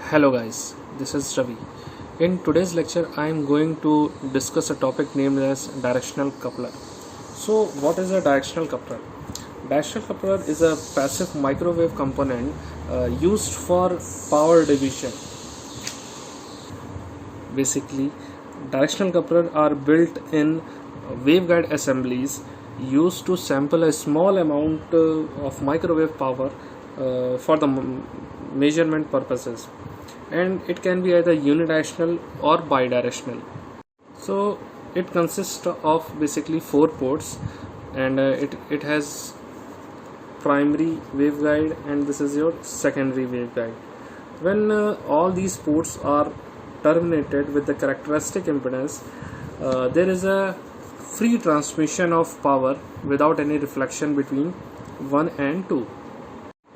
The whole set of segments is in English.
Hello guys, this is Ravi. In today's lecture, I am going to discuss a topic named as directional coupler. So, what is a directional coupler? Directional coupler is a passive microwave component used for power division. Basically, directional couplers are built in waveguide assemblies used to sample a small amount of microwave power for the measurement purposes, and it can be either unidirectional or bidirectional. So it consists of basically four ports, and it has primary waveguide, and this is your secondary waveguide. When all these ports are terminated with the characteristic impedance, there is a free transmission of power without any reflection between 1 and 2.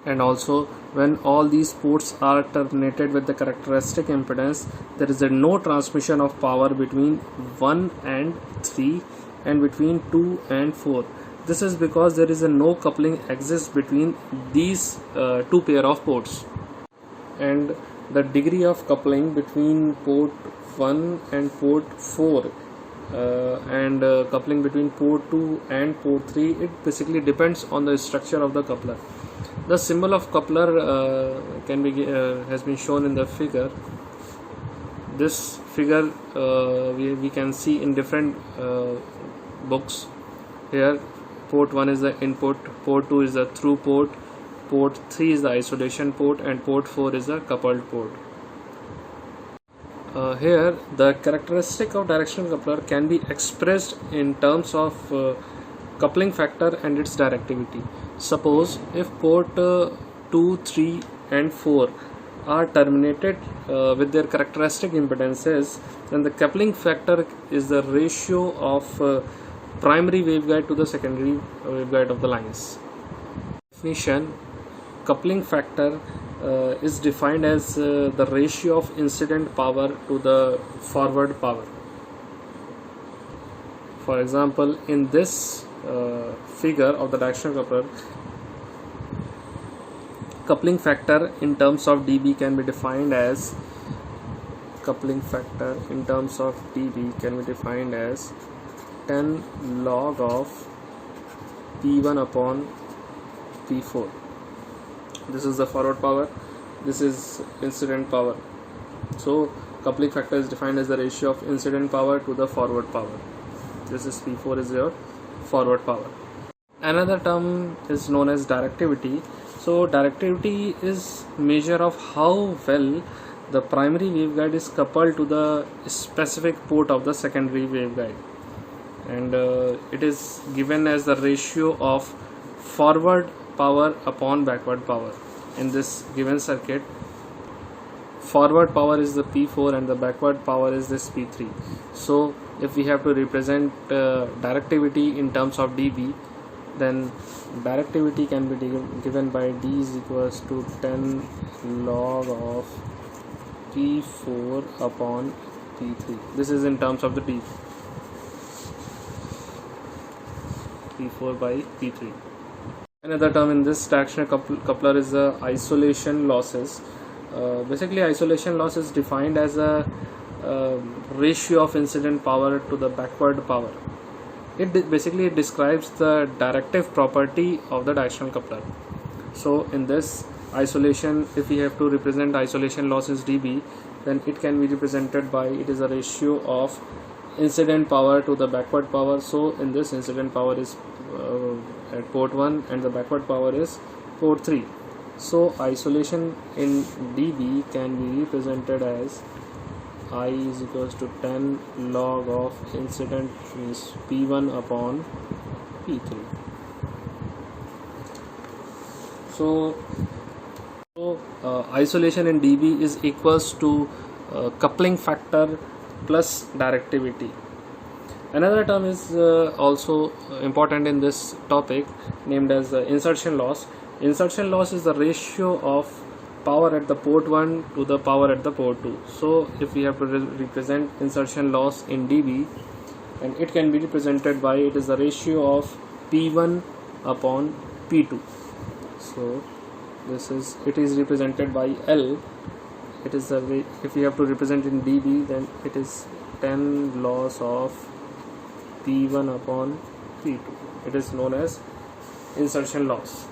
And also, when all these ports are terminated with the characteristic impedance, there is a no transmission of power between 1 and 3 and between 2 and 4. This is because there is a no coupling exists between these two pair of ports, and the degree of coupling between port 1 and port 4 and coupling between port 2 and port 3, it basically depends on the structure of the coupler. The symbol of coupler has been shown in the figure. This figure we can see in different books. Here, port 1 is the input, port 2 is the through port, port 3 is the isolation port, and port 4 is the coupled port. Here, the characteristic of directional coupler can be expressed in terms of coupling factor and its directivity. Suppose if port 2, 3 and 4 are terminated with their characteristic impedances, then the coupling factor is the ratio of primary waveguide to the secondary waveguide of the lines. Definition: coupling factor is defined as the ratio of incident power to the forward power. For example, in this figure of the directional coupler, coupling factor in terms of dB can be defined as 10 log of P1 upon P4. This is the forward power, this is incident power. So coupling factor is defined as the ratio of incident power to the forward power. This is P4 is your forward power. Another term is known as directivity. So directivity is measure of how well the primary waveguide is coupled to the specific port of the secondary waveguide, and it is given as the ratio of forward power upon backward power. In this given circuit, forward power is the P4 and the backward power is this P3. So if we have to represent directivity in terms of dB, then directivity can be given by D is equals to 10 log of P4 upon P3. This is in terms of the dB, P4 by P3. Another term in this directional coupler is the isolation losses. Basically, isolation loss is defined as a ratio of incident power to the backward power. It basically describes the directive property of the directional coupler. So in this isolation, if we have to represent isolation loss as dB, then it can be represented by, it is a ratio of incident power to the backward power. So in this, incident power is at port 1 and the backward power is port 3. So isolation in dB can be represented as I is equals to 10 log of incident means P1 upon P3. So isolation in dB is equals to coupling factor plus directivity. Another term is also important in this topic, named as insertion loss. Insertion loss is the ratio of power at the port 1 to the power at the port 2. So if we have to represent insertion loss in dB, and it can be represented by, it is the ratio of P1 upon P2. So this is, it is represented by L it is the way, if we have to represent in dB, then it is 10 loss of P1 upon P2. It is known as insertion loss.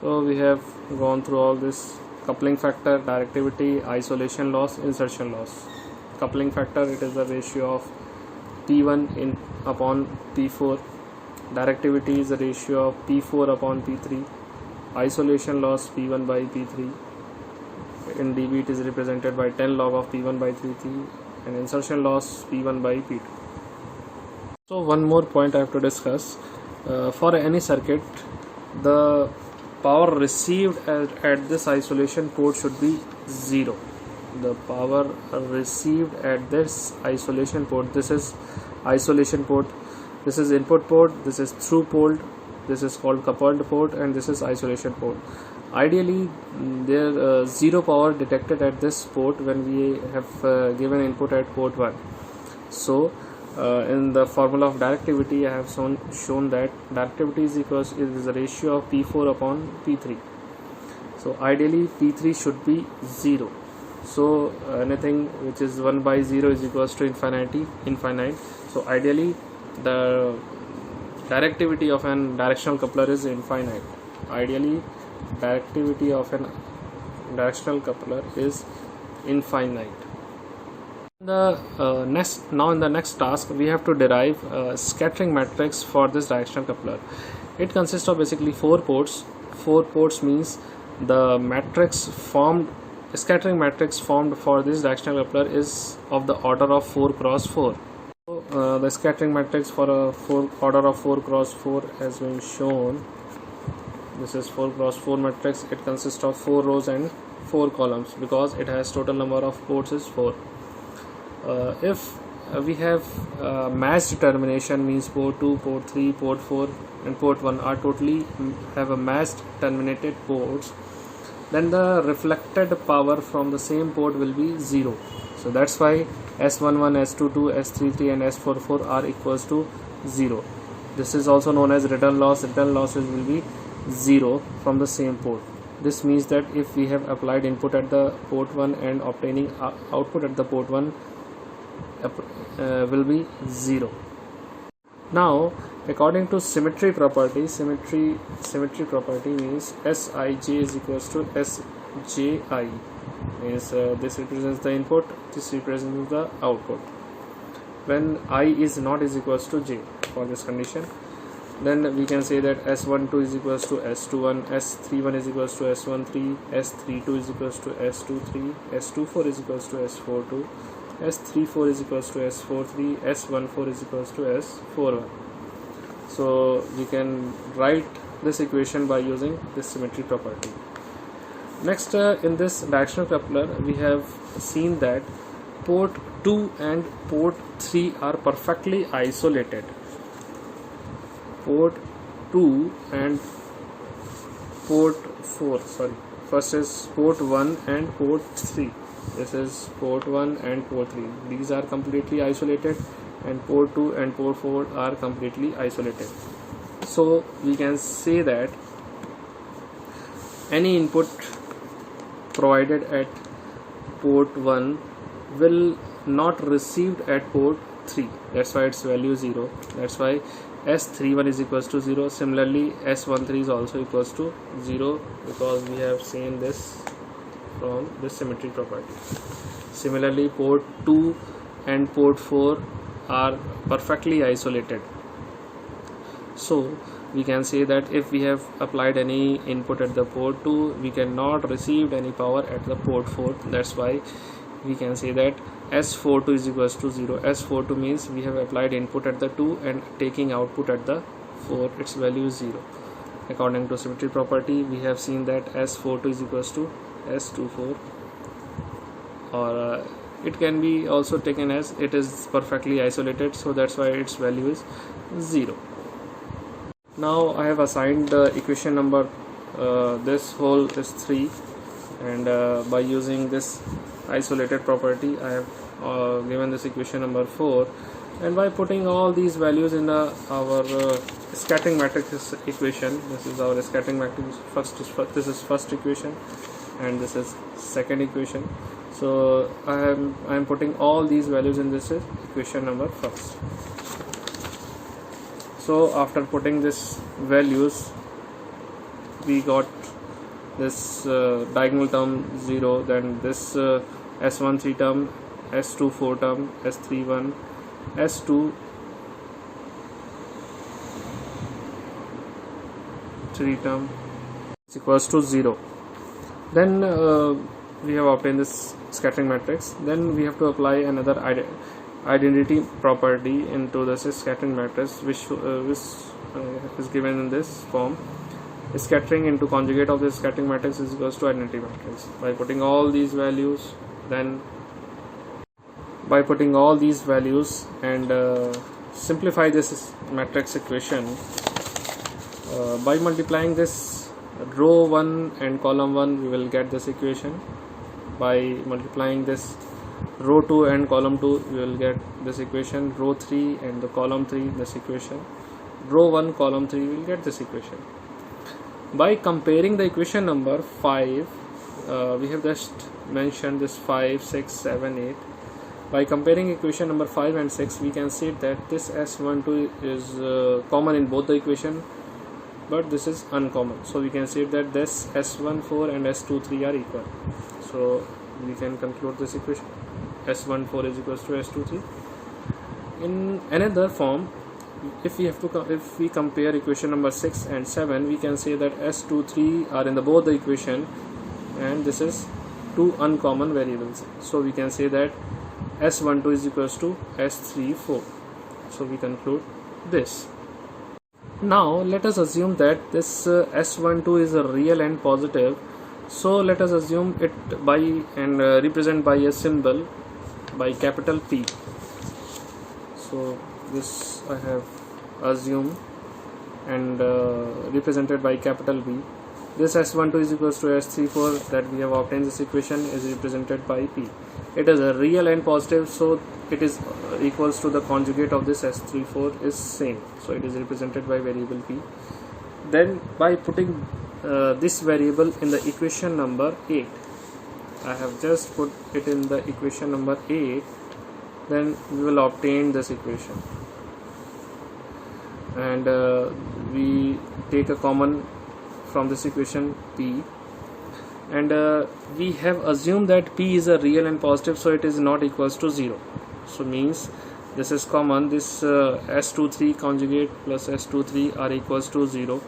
So we have gone through all this: coupling factor, directivity, isolation loss, insertion loss. Coupling factor, it is the ratio of P1 in upon P4. Directivity is the ratio of P4 upon P3. Isolation loss, P1 by P3. In dB it is represented by 10 log of P1 by P3, and insertion loss P1 by P2. So one more point I have to discuss. For any circuit, the power received at this isolation port should be 0. The power received at this isolation port, this is isolation port, this is input port, this is through port, this is called coupled port, and this is isolation port. Ideally, there zero power detected at this port when we have given input at port 1. So in the formula of directivity, I have shown that directivity is the ratio of P4 upon P3. So ideally P3 should be 0. So anything which is 1 by 0 is equals to infinite. So ideally the directivity of an directional coupler is infinite. Ideally directivity of an directional coupler is infinite. In the next task, we have to derive a scattering matrix for this directional coupler. It consists of basically 4 ports. 4 ports means the scattering matrix formed for this directional coupler is of the order of 4 cross 4. So, the scattering matrix for a order of 4 cross 4 has been shown. This is 4 cross 4 matrix. It consists of 4 rows and 4 columns because it has total number of ports is 4. If we have matched termination, means port 2, port 3, port 4 and port 1 are totally have a matched terminated ports, then the reflected power from the same port will be 0. So that's why S11, S22, S33 and S44 are equals to 0. This is also known as return loss. Return losses will be 0 from the same port. This means that if we have applied input at the port 1 and obtaining output at the port 1 will be 0. Now according to symmetry property, symmetry property means Sij is equals to Sji, means this represents the input, this represents the output. When I is not is equals to j for this condition, then we can say that S12 is equals to S21, S31 is equals to S13, S32 is equals to S23, S24 is equals to S42, S34 is equals to S43, S14 is equals to S41. So we can write this equation by using this symmetry property. Next, in this directional coupler, we have seen that port 2 and port 3 are perfectly isolated. Port 2 and port 4, first is port 1 and port 3. This is port 1 and port 3. These are completely isolated, and port 2 and port 4 are completely isolated. So we can say that any input provided at port 1 will not received at port 3. That's why its value is 0. That's why S31 is equals to 0. Similarly S13 is also equals to 0, because we have seen this from this symmetry property. Similarly port 2 and port 4 are perfectly isolated. So we can say that if we have applied any input at the port 2, we cannot receive any power at the port 4. That's why we can say that S42 is equals to 0. S42 means we have applied input at the 2 and taking output at the 4, its value is 0. According to symmetry property, we have seen that S42 is equals to S24, or it can be also taken as it is perfectly isolated, so that's why its value is 0. Now I have assigned the equation number, this whole is 3, and by using this isolated property I have given this equation number 4, and by putting all these values in our scattering matrix equation. This is our scattering matrix. This is first equation. and this is second equation. So I am putting all these values in this equation number first. So after putting this values, we got this diagonal term 0, then this S13 term, S24 term, S31, S23 term is equals to 0. Then we have obtained this scattering matrix. Then we have to apply another identity property into this scattering matrix, which is given in this form. Scattering into conjugate of this scattering matrix is equals to identity matrix. By putting all these values, and simplify this matrix equation by multiplying this row 1 and column 1, we will get this equation. By multiplying this row 2 and column 2, we will get this equation. Row 3 and the column 3, this equation. Row 1, column 3, we will get this equation. By comparing the equation number 5, we have just mentioned this 5, 6, 7, 8. By comparing equation number 5 and 6, we can see that this S12 is common in both the equation, but this is uncommon. So we can say that this S14 and S23 are equal. So we can conclude this equation. S14 is equals to S23. In another form, if we compare equation number 6 and 7, we can say that S23 are in both the equation, and this is two uncommon variables. So we can say that S12 is equals to S34. So we conclude this. Now let us assume that this S12 is a real and positive. So let us assume it by and represent by a symbol by capital P. So this I have assumed and represented by capital P. This S12 is equals to S34 that we have obtained this equation is represented by P. It is a real and positive, so it is equals to the conjugate of this S34 is same. So it is represented by variable P. Then by putting this variable in the equation number 8, I have just put it in the equation number 8, then we will obtain this equation. And we take a common from this equation P, and we have assumed that P is a real and positive, so it is not equals to 0. So means this is common, this S23 conjugate plus S23 are equals to 0.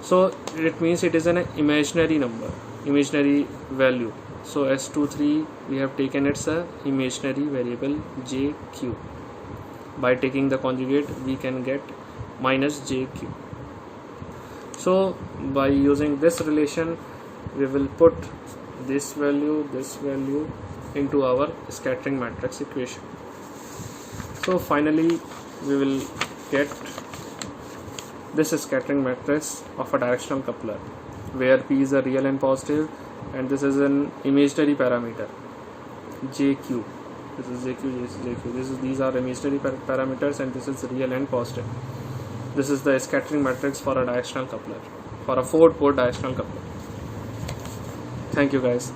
So it means it is an imaginary number, imaginary value. So S23 we have taken its imaginary variable JQ. By taking the conjugate, we can get minus JQ. So by using this relation, we will put this value into our scattering matrix equation. So finally we will get this scattering matrix of a directional coupler where P is a real and positive, and this is an imaginary parameter JQ. This is JQ, this is JQ. These are imaginary parameters, and this is real and positive. This is the scattering matrix for a directional coupler, for a 4-port directional coupler. Thank you guys.